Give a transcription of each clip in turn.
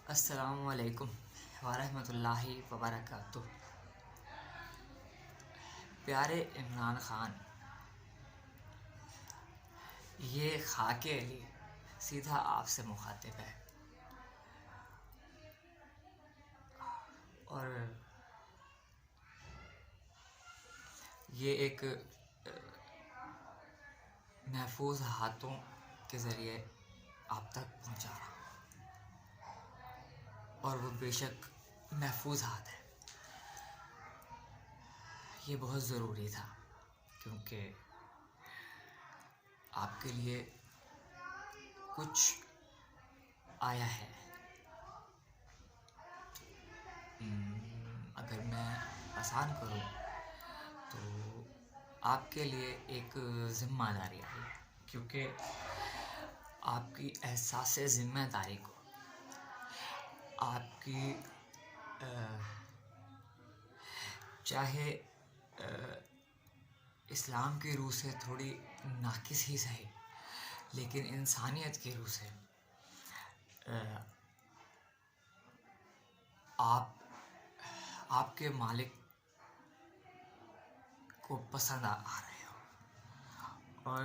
अस्सलामुअलैकुम वरहमतुल्लाहि वबरकातुह। प्यारे इमरान खान, ये खाके अली सीधा आपसे मुखातिब है और ये एक महफूज हाथों के ज़रिए आप तक पहुंचा रहा और वो बेशक महफूज हाथ है। ये बहुत ज़रूरी था क्योंकि आपके लिए कुछ आया है। अगर मैं आसान करूं तो आपके लिए एक ज़िम्मेदारी आई, क्योंकि आपकी एहसास ज़िम्मेदारी को, आपकी चाहे इस्लाम की रूह से थोड़ी नाकिस ही सही, लेकिन इंसानियत की रूह से आपके मालिक को पसंद आ रहे हो और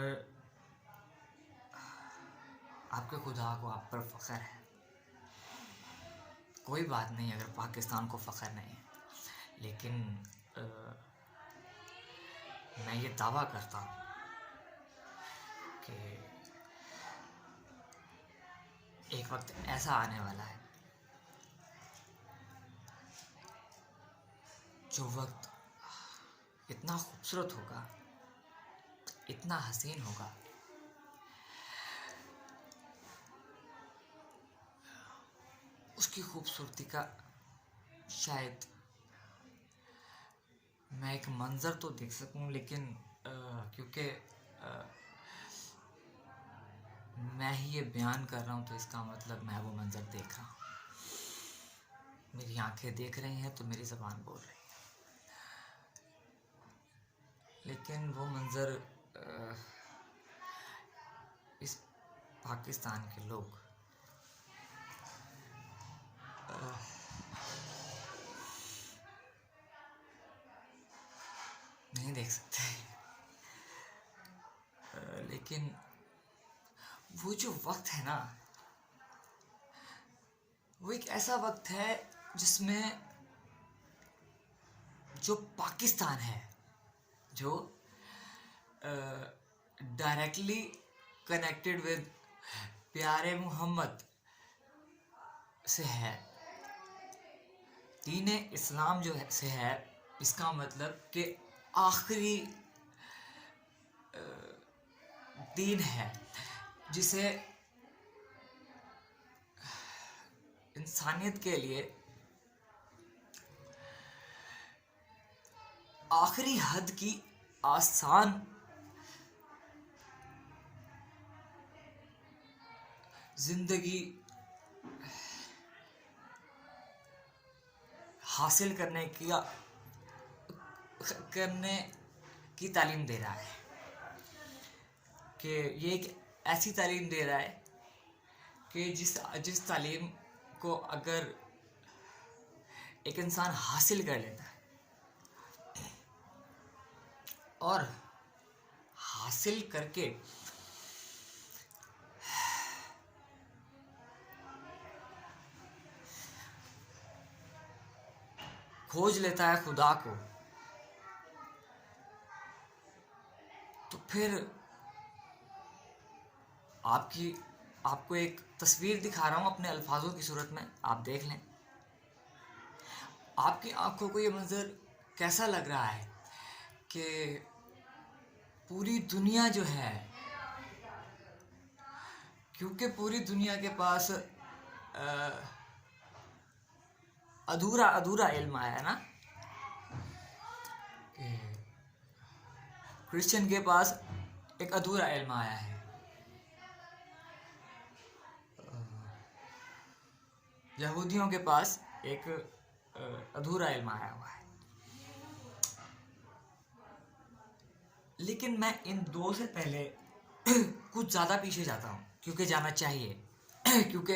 आपके खुदा को आप पर फ़ख्र है। कोई बात नहीं अगर पाकिस्तान को फ़ख्र नहीं है, लेकिन मैं ये दावा करता हूँ कि एक वक्त ऐसा आने वाला है जो वक्त इतना खूबसूरत होगा, इतना हसीन होगा, उसकी खूबसूरती का शायद मैं एक मंज़र तो देख सकूं, लेकिन क्योंकि मैं ही ये बयान कर रहा हूँ तो इसका मतलब मैं वो मंज़र देख रहा हूँ। मेरी आंखें देख रही हैं तो मेरी ज़बान बोल रही है, लेकिन वो मंज़र इस पाकिस्तान के लोग नहीं देख सकते। लेकिन वो जो वक्त है ना, वो एक ऐसा वक्त है जिसमें जो पाकिस्तान है, जो डायरेक्टली कनेक्टेड विद प्यारे मोहम्मद से है, दीन इस्लाम जो है से है, इसका मतलब कि आखिरी दीन है जिसे इंसानियत के लिए आखिरी हद की आसान जिंदगी हासिल करने की तालीम दे रहा है। कि ये एक ऐसी तालीम दे रहा है कि जिस तालीम को अगर एक इंसान हासिल कर लेता है और हासिल करके खोज लेता है खुदा को, तो फिर आपको एक तस्वीर दिखा रहा हूँ अपने अल्फाजों की सूरत में, आप देख लें। आपकी आंखों को ये मंजर कैसा लग रहा है कि पूरी दुनिया जो है, क्योंकि पूरी दुनिया के पास अधूरा अधूरा इल्म आया ना, क्रिश्चियन के पास एक अधूरा इल्म आया है, यहूदियों के पास एक अधूरा इल्म आया हुआ है। लेकिन मैं इन दो से पहले कुछ ज़्यादा पीछे जाता हूँ, क्योंकि जाना चाहिए क्योंकि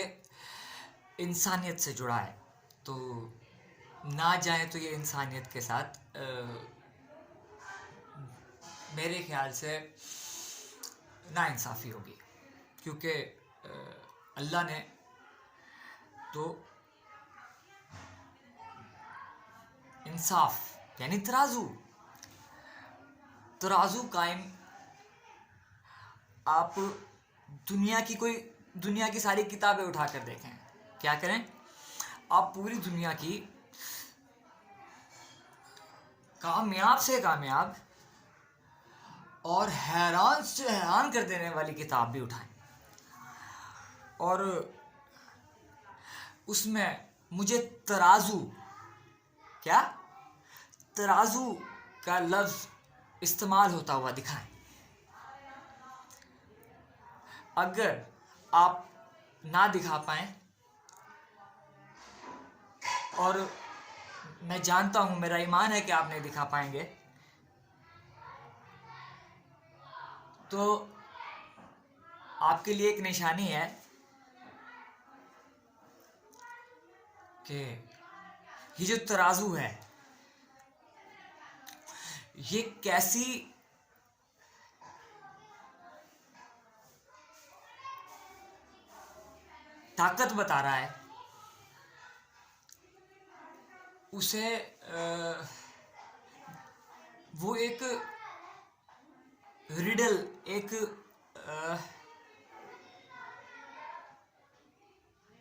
इंसानियत से जुड़ा है, तो ना जाए तो ये इंसानियत के साथ मेरे ख्याल से नाइंसाफ़ी होगी, क्योंकि अल्लाह ने तो इंसाफ यानी तराजू कायम, आप दुनिया की सारी किताबें उठाकर देखें, क्या करें, आप पूरी दुनिया की कामयाब से कामयाब और हैरान से हैरान कर देने वाली किताब भी उठाएं, और उसमें मुझे तराजू का लफ्ज़ इस्तेमाल होता हुआ दिखाएं। अगर आप ना दिखा पाएं, और मैं जानता हूं, मेरा ईमान है कि आप नहीं दिखा पाएंगे, तो आपके लिए एक निशानी है कि ये जो तराजू है ये कैसी ताकत बता रहा है, उसे वो एक रिडल, एक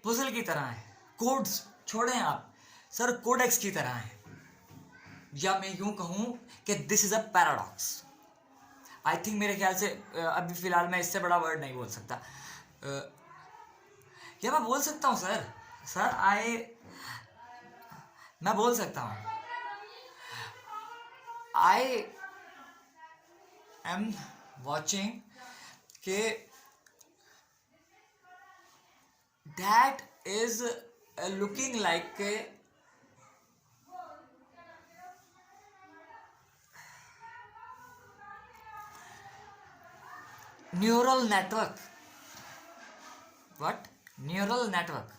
पजल की तरह है, कोड्स छोड़ें आप सर, कोडेक्स की तरह है, या मैं यूं कहूं कि this is a paradox. I think, मेरे ख्याल से अभी फिलहाल मैं इससे बड़ा वर्ड नहीं बोल सकता, या मैं बोल सकता हूं सर मैं बोल सकता हूं, आई एम वॉचिंग के that is looking like neural network. What? Neural network.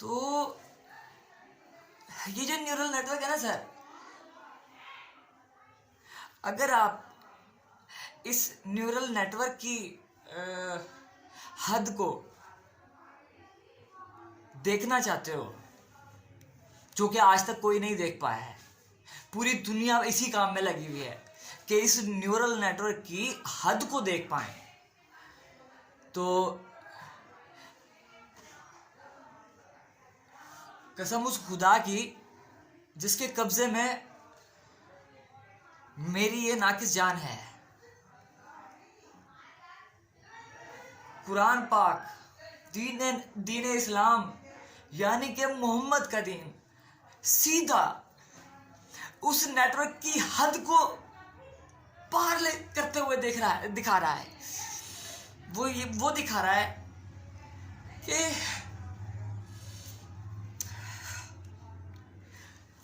तो ये जो न्यूरल नेटवर्क है ना सर, अगर आप इस न्यूरल नेटवर्क की हद को देखना चाहते हो, जो कि आज तक कोई नहीं देख पाया है, पूरी दुनिया इसी काम में लगी हुई है कि इस न्यूरल नेटवर्क की हद को देख पाए, तो कसम उस खुदा की जिसके कब्जे में मेरी ये नाकिस जान है, कुरान पाक, दीन इस्लाम यानी कि मोहम्मद का दीन सीधा उस नेटवर्क की हद को पार करते हुए दिखा रहा है। वो दिखा रहा है कि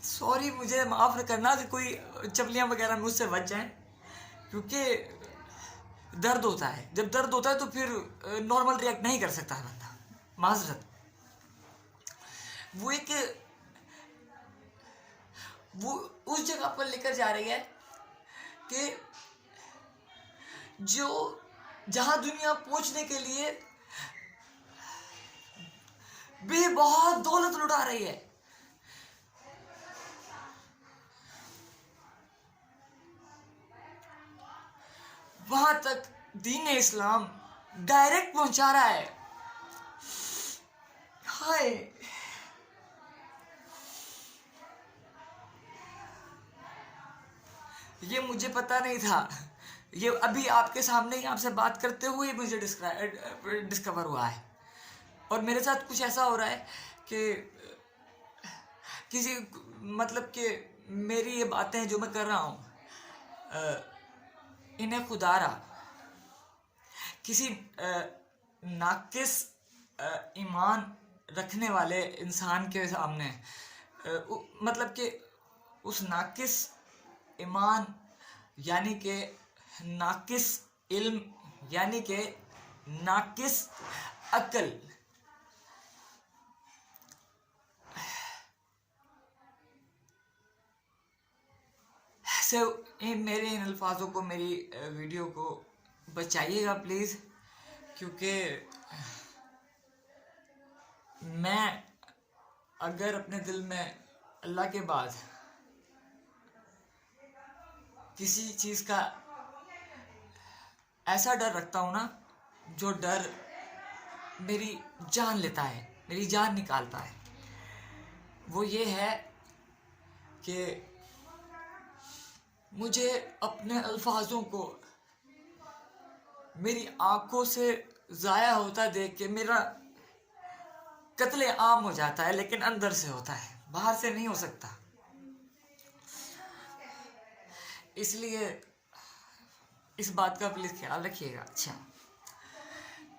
सॉरी, मुझे माफ़ करना कि कोई चपलियाँ वगैरह मुझसे बच जाएं, क्योंकि दर्द होता है, जब दर्द होता है तो फिर नॉर्मल रिएक्ट नहीं कर सकता है बंदा, माजरत। वो उस जगह पर लेकर जा रही है कि जहां दुनिया पहुंचने के लिए बहुत दौलत लुटा रही है, वहां तक दीन इस्लाम डायरेक्ट पहुंचा रहा है। हाय, ये मुझे पता नहीं था, ये अभी आपके सामने ही आपसे बात करते हुए मुझे डिस्कवर हुआ है। और मेरे साथ कुछ ऐसा हो रहा है कि किसी मतलब कि मेरी ये बातें जो मैं कर रहा हूँ, इन्हें खुदारा किसी नाकिस ईमान रखने वाले इंसान के सामने, मतलब कि उस नाकिस ईमान यानी कि नाकिस इल्म यानी कि नाकिस अक्ल। मेरे इन अल्फाजों को, मेरी वीडियो को बचाइएगा प्लीज़, क्योंकि मैं अगर अपने दिल में अल्लाह के बाद किसी चीज़ का ऐसा डर रखता हूँ ना, जो डर मेरी जान लेता है, मेरी जान निकालता है, वो ये है कि मुझे अपने अल्फाजों को मेरी आंखों से ज़ाया होता देख के मेरा कत्ले आम हो जाता है, लेकिन अंदर से होता है, बाहर से नहीं हो सकता। इसलिए इस बात का प्लीज़ ख्याल रखिएगा। अच्छा,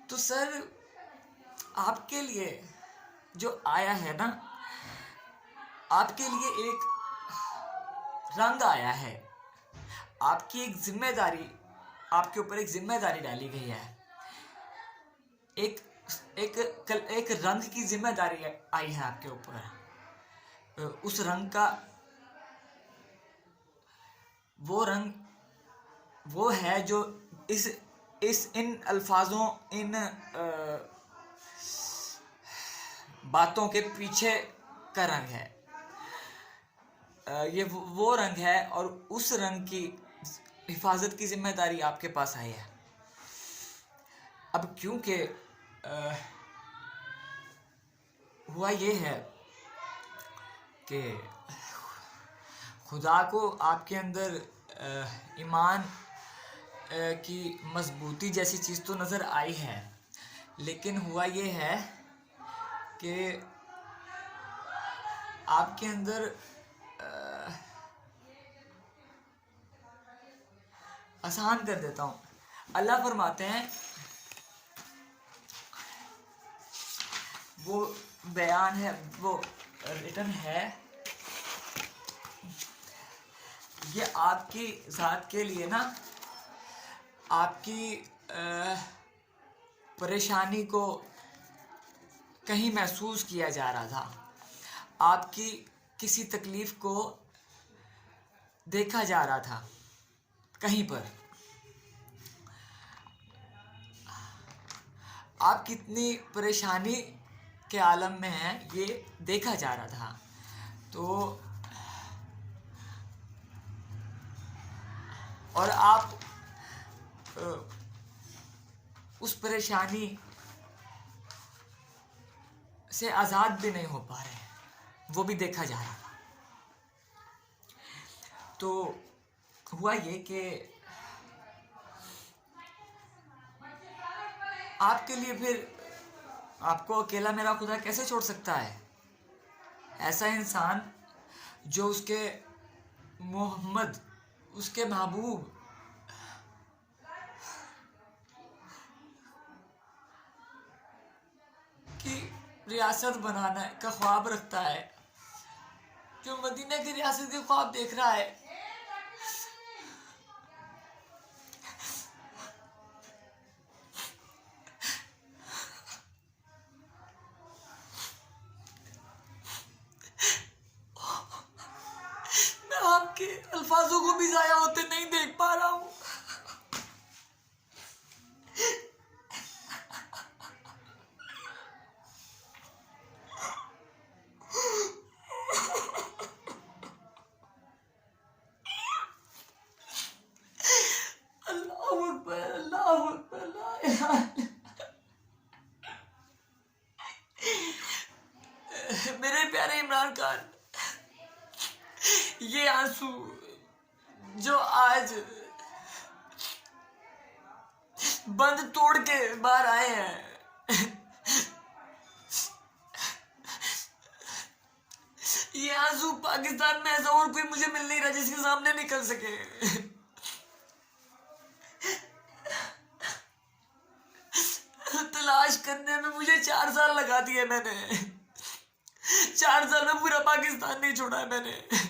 तो सर आपके लिए जो आया है ना, आपके लिए एक रंग आया है, आपकी एक जिम्मेदारी, आपके ऊपर एक जिम्मेदारी डाली गई है, एक एक रंग की जिम्मेदारी आई है आपके ऊपर। उस रंग का वो रंग वो है जो इन अल्फाजों, इन बातों के पीछे का रंग है। ये वो रंग है, और उस रंग की हिफाजत की जिम्मेदारी आपके पास आई है। अब क्योंकि हुआ ये है कि खुदा को आपके अंदर ईमान की मजबूती जैसी चीज़ तो नज़र आई है, लेकिन हुआ ये है कि आपके अंदर आसान कर देता हूँ। अल्लाह फरमाते हैं, वो बयान है, वो रिटन है, ये आपकी ज़ात के लिए ना, आपकी परेशानी को कहीं महसूस किया जा रहा था, आपकी किसी तकलीफ़ को देखा जा रहा था कहीं पर, आप कितनी परेशानी के आलम में हैं ये देखा जा रहा था। तो और आप उस परेशानी से आज़ाद भी नहीं हो पा रहे, वो भी देखा जा रहा था। तो हुआ ये कि आपके लिए फिर आपको अकेला मेरा खुदा कैसे छोड़ सकता है? ऐसा इंसान जो उसके मोहम्मद, उसके महबूब की रियासत बनाने का ख्वाब रखता है, जो मदीना की रियासत के ख्वाब देख रहा है, मैं आपके अल्फाजों को भी ज़ाया होते नहीं देख पा रहा हूँ। अल्लाह अकबर, अल्लाह अकबर, ला इलाहा इल्लल्लाह। मेरे प्यारे इमरान खान, ये आंसू जो आज बंद तोड़ के बाहर आए हैं, ये आंसू पाकिस्तान में ऐसा और कोई मुझे मिल नहीं रहा जिसके सामने निकल सके। तलाश करने में मुझे 4 साल लगा दिए मैंने, 4 साल में पूरा पाकिस्तान नहीं छोड़ा है मैंने।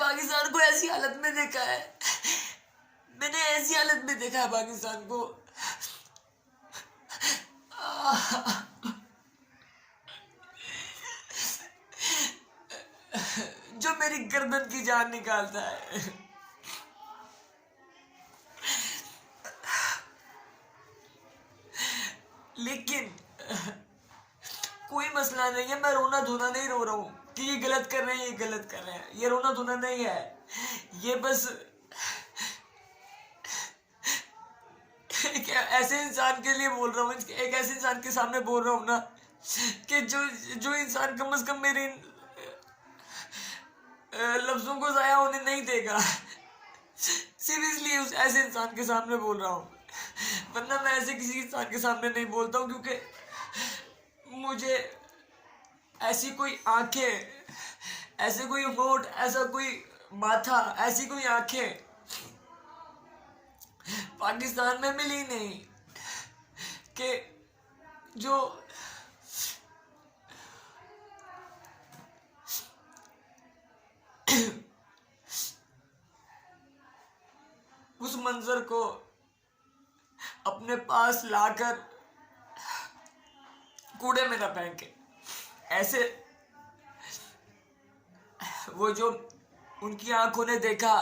पाकिस्तान को ऐसी हालत में देखा है, मैंने ऐसी हालत में देखा है पाकिस्तान को। जो मेरी गर्दन की जान निकालता है। लेकिन कोई मसला नहीं है, मैं रोना धोना नहीं रो रहा हूँ कि ये गलत कर रहे हैं, ये गलत कर रहे हैं, ये रोना धोना नहीं है। ये बस एक ऐसे इंसान के लिए बोल रहा हूँ, एक ऐसे इंसान के सामने बोल रहा हूँ ना कि जो इंसान कम से कम मेरे लफ्जों को जाया होने नहीं देगा। सीरियसली उस ऐसे इंसान के सामने बोल रहा हूँ, वरना मैं ऐसे किसी इंसान के सामने नहीं बोलता हूँ, क्योंकि मुझे ऐसी कोई आंखें, ऐसे कोई होठ, ऐसा कोई माथा, ऐसी कोई आंखें पाकिस्तान में मिली नहीं कि जो उस मंजर को अपने पास लाकर कूड़े में न फेंके। ऐसे वो जो उनकी आंखों ने देखा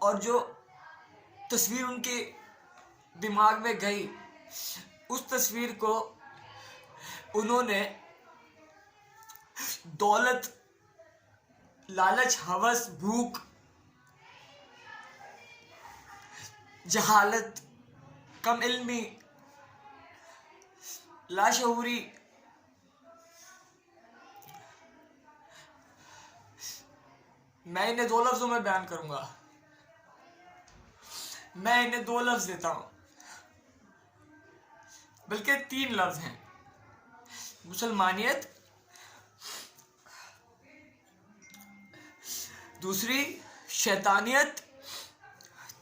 और जो तस्वीर उनके दिमाग में गई, उस तस्वीर को उन्होंने दौलत, लालच, हवस, भूख, जहालत, कम इल्मी, लाशऊरी, मैं इन्हें 2 लफ्जों में बयान करूंगा, मैं इन्हें 2 लफ्ज देता हूं, बल्कि 3 लफ्ज हैं। मुसलमानियत, दूसरी शैतानियत,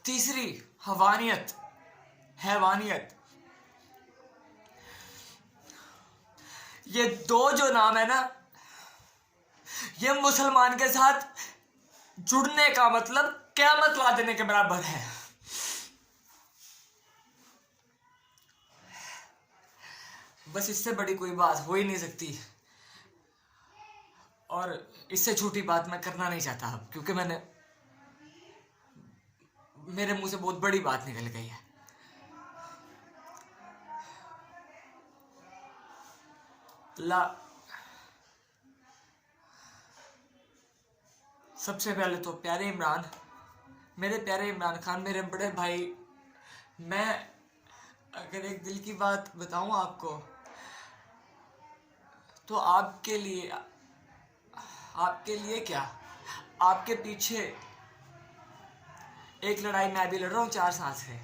तीसरी हवानियत, हैवानियत। ये 2 जो नाम है ना, ये मुसलमान के साथ जुड़ने का मतलब क़यामत ला देने के बराबर है। बस इससे बड़ी कोई बात हो ही नहीं सकती, और इससे छोटी बात मैं करना नहीं चाहता अब, क्योंकि मेरे मुंह से बहुत बड़ी बात निकल गई है। सबसे पहले तो मेरे प्यारे इमरान खान, मेरे बड़े भाई, मैं अगर एक दिल की बात बताऊं आपको, तो आपके लिए क्या, आपके पीछे एक लड़ाई मैं भी लड़ रहा हूँ 4 साल से।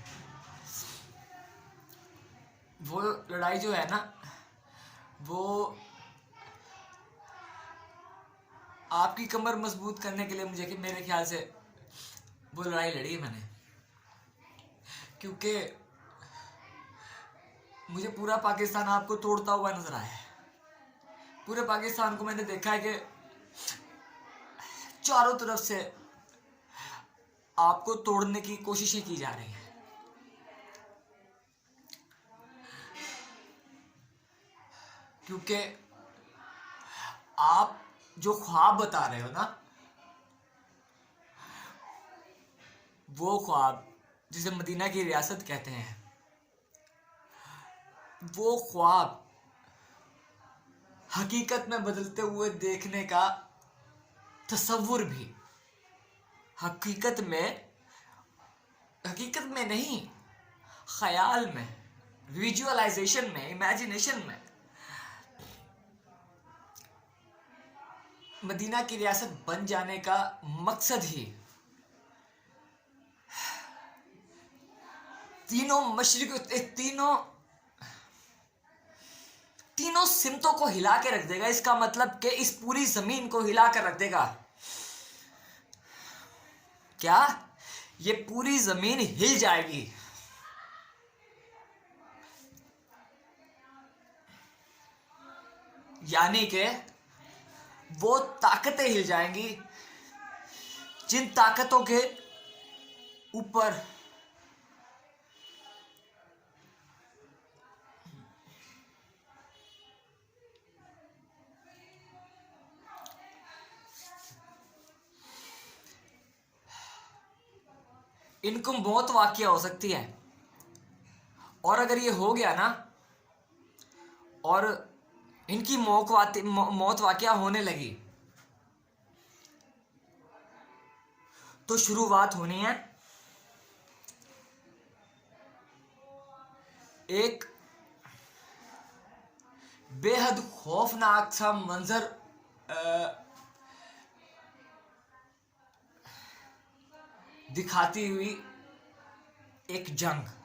वो लड़ाई जो है ना, वो आपकी कमर मजबूत करने के लिए मेरे ख्याल से वो लड़ाई लड़ी है मैंने, क्योंकि मुझे पूरा पाकिस्तान आपको तोड़ता हुआ नजर आया है। पूरे पाकिस्तान को मैंने देखा है कि चारों तरफ से आपको तोड़ने की कोशिशें की जा रही हैं। क्योंकि आप जो ख्वाब बता रहे हो ना, वो ख्वाब जिसे मदीना की रियासत कहते हैं, वो ख्वाब हकीकत में बदलते हुए देखने का तसव्वुर भी हकीकत में नहीं, ख्याल में, विजुअलाइजेशन में, इमेजिनेशन में मदीना की रियासत बन जाने का मकसद ही तीनों मशरिक, तीनों सिमतों को हिला के रख देगा। इसका मतलब कि इस पूरी जमीन को हिला कर रख देगा। क्या ये पूरी जमीन हिल जाएगी? यानी कि वो ताकतें हिल जाएंगी जिन ताकतों के ऊपर इनको मौत वाक़या हो सकती है, और अगर ये हो गया ना और इनकी मौत वाक़या होने लगी तो शुरुआत होनी है एक बेहद खौफनाक सा मंजर दिखाती हुई एक जंग।